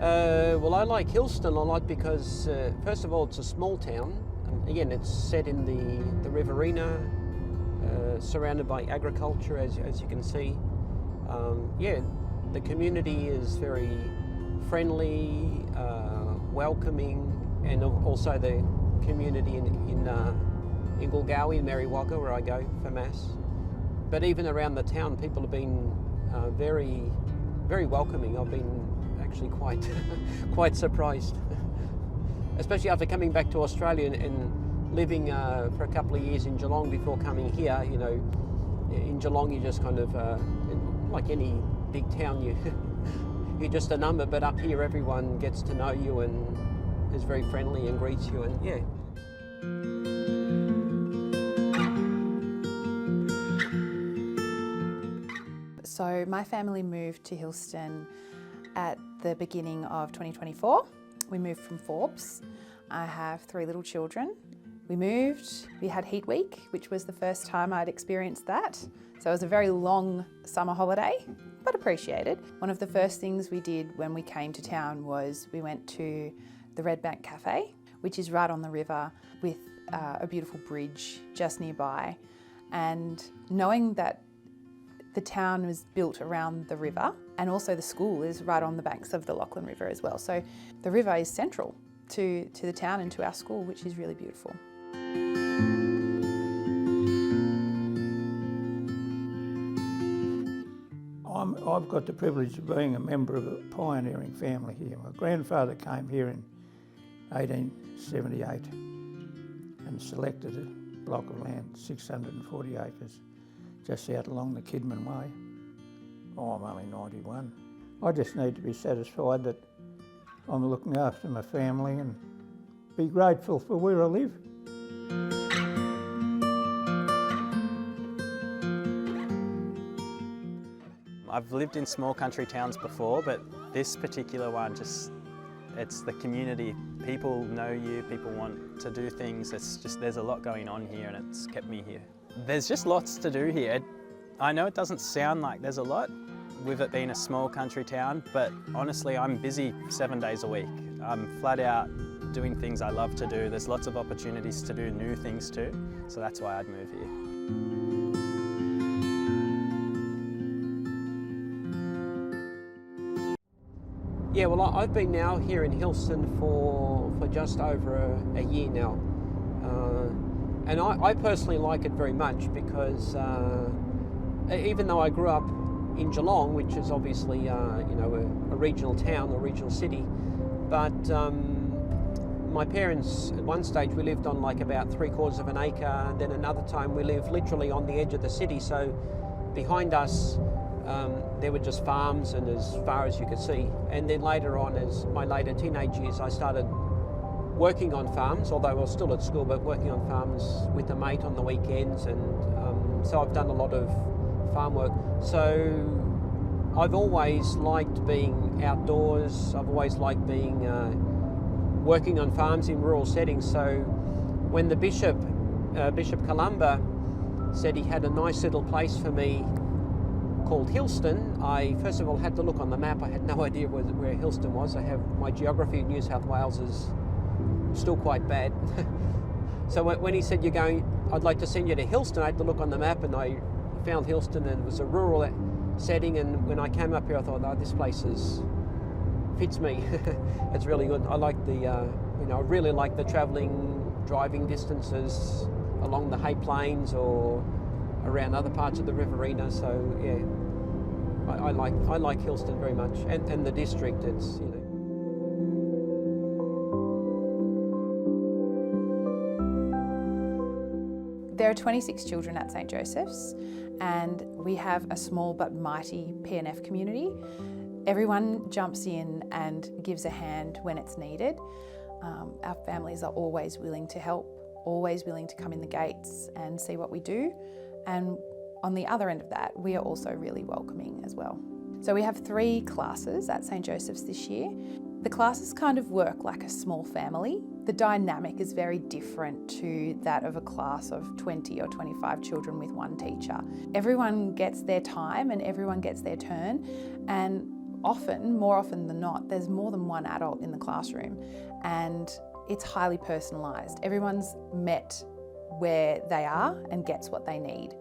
Well, I like Hillston. I like because, first of all, it's a small town. Again, it's set in the Riverina, surrounded by agriculture, as you can see. Yeah, the community is very friendly, welcoming, and also the community in Gulgawi, Merriwagga, where I go for Mass. But even around the town, people have been very, very welcoming. I've been actually quite surprised, especially after coming back to Australia and living for a couple of years in Geelong before coming here. You know, in Geelong you just kind of, like any big town, you're just a number, but up here everyone gets to know you and is very friendly and greets you, and yeah. So my family moved to Hillston at the beginning of 2024. We moved from Forbes. I have 3 little children. We moved, we had heat week, which was the first time I'd experienced that. So it was a very long summer holiday, but appreciated. One of the first things we did when we came to town was we went to the Red Bank Cafe, which is right on the river with a beautiful bridge just nearby. And knowing that the town was built around the river, and also the school is right on the banks of the Lauchlan River as well. So the river is central to the town and to our school, which is really beautiful. I've got the privilege of being a member of a pioneering family here. My grandfather came here in 1878 and selected a block of land, 640 acres, just out along the Kidman Way. Oh, I'm only 91. I just need to be satisfied that I'm looking after my family and be grateful for where I live. I've lived in small country towns before, but this particular one it's the community. People know you, people want to do things. There's a lot going on here and it's kept me here. There's just lots to do here. I know it doesn't sound like there's a lot with it being a small country town, but honestly, I'm busy 7 days a week. I'm flat out doing things I love to do. There's lots of opportunities to do new things too, so that's why I'd move here. Yeah, well, I've been now here in Hillston for just over a year now. And I personally like it very much because even though I grew up in Geelong, which is obviously you know, a regional town, a regional city, but my parents, at one stage we lived on like about 3/4 of an acre, and then another time we lived literally on the edge of the city. So behind us there were just farms and as far as you could see. And then later on, as my later teenage years, I started working on farms, although I was still at school, but working on farms with a mate on the weekends, and so I've done a lot of farm work. So I've always liked being outdoors. I've always liked being working on farms in rural settings. So when the Bishop Columba said he had a nice little place for me called Hillston, I first of all had to look on the map. I had no idea where Hillston was. My geography in New South Wales is still quite bad. So when he said, I'd like to send you to Hillston, I had to look on the map, and I found Hillston, and it was a rural setting. And when I came up here, I thought, oh, this place fits me. It's really good. I like I really like the driving distances along the Hay Plains or around other parts of the Riverina. So yeah, I like Hillston very much, and the district. It's, you know. There are 26 children at St Joseph's, and we have a small but mighty PNF community. Everyone jumps in and gives a hand when it's needed. Our families are always willing to help, always willing to come in the gates and see what we do. And on the other end of that, we are also really welcoming as well. So we have 3 classes at St Joseph's this year. The classes kind of work like a small family. The dynamic is very different to that of a class of 20 or 25 children with one teacher. Everyone gets their time and everyone gets their turn, and more often than not, there's more than one adult in the classroom, and it's highly personalised. Everyone's met where they are and gets what they need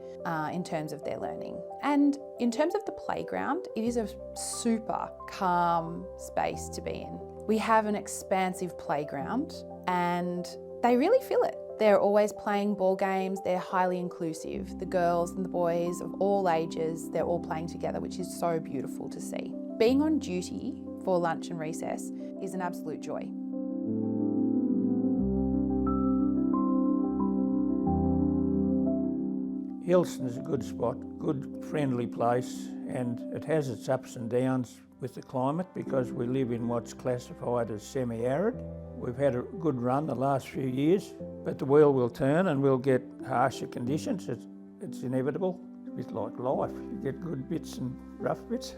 in terms of their learning. And in terms of the playground, it is a super calm space to be in. We have an expansive playground and they really feel it. They're always playing ball games, they're highly inclusive. The girls and the boys of all ages, they're all playing together, which is so beautiful to see. Being on duty for lunch and recess is an absolute joy. Hillston is a good spot, good friendly place, and it has its ups and downs with the climate because we live in what's classified as semi-arid. We've had a good run the last few years, but the wheel will turn and we'll get harsher conditions. It's inevitable. It's a bit like life. You get good bits and rough bits.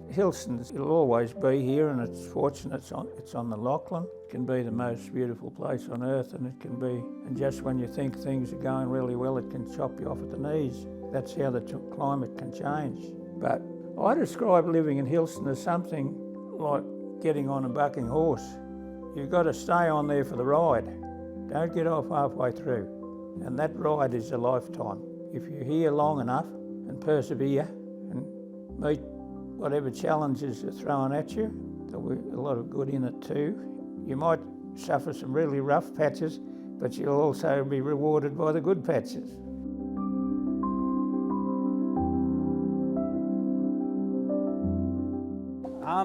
Hillston, it'll always be here, and it's fortunate it's on the Lauchlan. It can be the most beautiful place on earth, and it can be, and just when you think things are going really well, it can chop you off at the knees. That's how the climate can change. But I describe living in Hillston as something like getting on a bucking horse. You've got to stay on there for the ride. Don't get off halfway through. And that ride is a lifetime. If you're here long enough and persevere and meet whatever challenges are thrown at you, there'll be a lot of good in it too. You might suffer some really rough patches, but you'll also be rewarded by the good patches.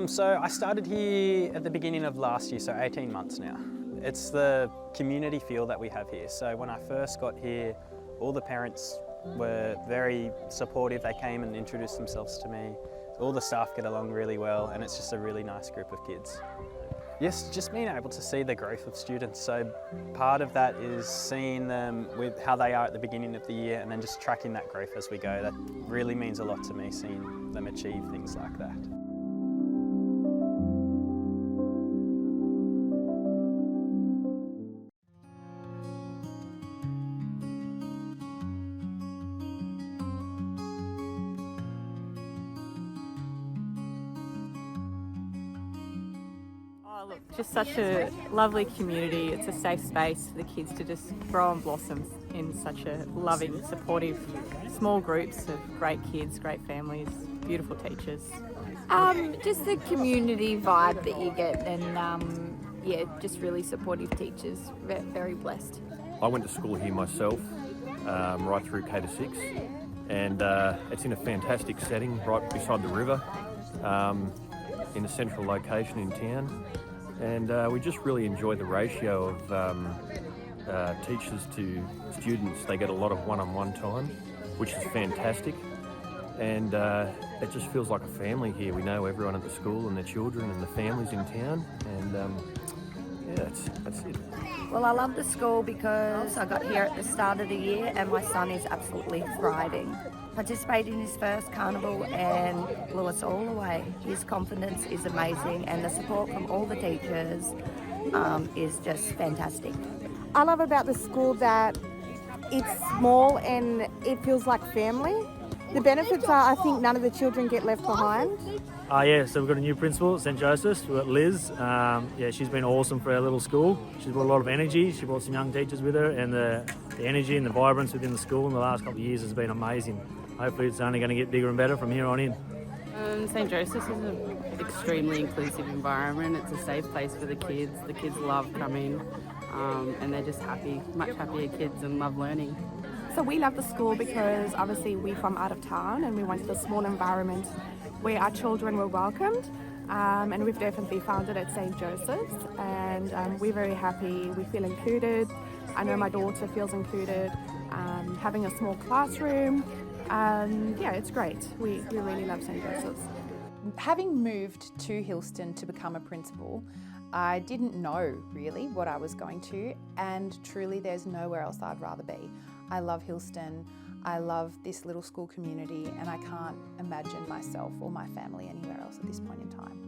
So I started here at the beginning of last year, so 18 months now. It's the community feel that we have here. So when I first got here, all the parents were very supportive. They came and introduced themselves to me. All the staff get along really well, and it's just a really nice group of kids. Yes, just being able to see the growth of students. So part of that is seeing them with how they are at the beginning of the year and then just tracking that growth as we go. That really means a lot to me, seeing them achieve things like that. Just such a lovely community. It's a safe space for the kids to just grow and blossom in such a loving, supportive, small groups of great kids, great families, beautiful teachers. Just the community vibe that you get, and yeah, just really supportive teachers. Very blessed. I went to school here myself, right through K to 6, and it's in a fantastic setting right beside the river, in a central location in town. And we just really enjoy the ratio of teachers to students. They get a lot of one-on-one time, which is fantastic. And it just feels like a family here. We know everyone at the school and their children and the families in town. And yeah, that's it. Well, I love the school because I got here at the start of the year and my son is absolutely thriving. Participated in his first carnival and blew us all away. His confidence is amazing and the support from all the teachers is just fantastic. I love about the school that it's small and it feels like family. The benefits are, I think, none of the children get left behind. Yeah, so we've got a new principal at St Joseph's. We've got Liz. Yeah, she's been awesome for our little school. She's brought a lot of energy. She brought some young teachers with her, and the energy and the vibrance within the school in the last couple of years has been amazing. Hopefully it's only going to get bigger and better from here on in. St Joseph's is an extremely inclusive environment. It's a safe place for the kids. The kids love coming and they're just happy, much happier kids and love learning. So we love the school because obviously we're from out of town and we wanted a small environment where our children were welcomed, and we've definitely found it at St Joseph's, and we're very happy. We feel included. I know my daughter feels included. Having a small classroom, yeah, it's great. We really love St Joseph's. Having moved to Hillston to become a principal, I didn't know really what I was going to, and truly there's nowhere else I'd rather be. I love Hillston, I love this little school community, and I can't imagine myself or my family anywhere else at this point in time.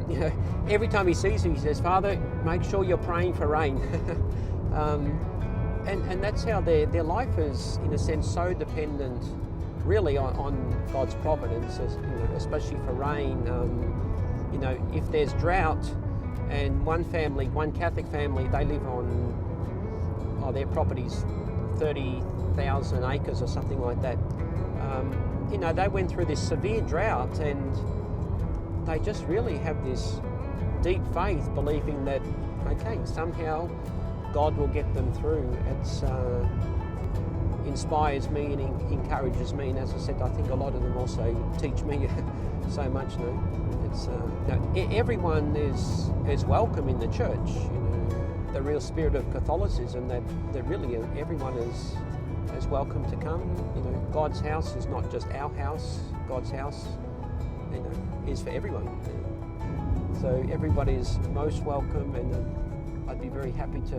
You know, every time he sees me, he says, "Father, make sure you're praying for rain." And that's how their life is, in a sense, so dependent really on God's providence, especially for rain. If there's drought and one Catholic family, they live on their property's 30,000 acres or something like that. They went through this severe drought and they just really have this deep faith, believing that, okay, somehow God will get them through. It's inspires me and encourages me, and as I said, I think a lot of them also teach me so much. It's everyone is welcome in the church. The real spirit of Catholicism, that really everyone is welcome to come. God's house is not just our house. God's house, is for everyone. So everybody's most welcome, and I'd be very happy to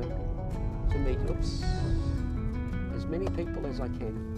meet as many people as I can.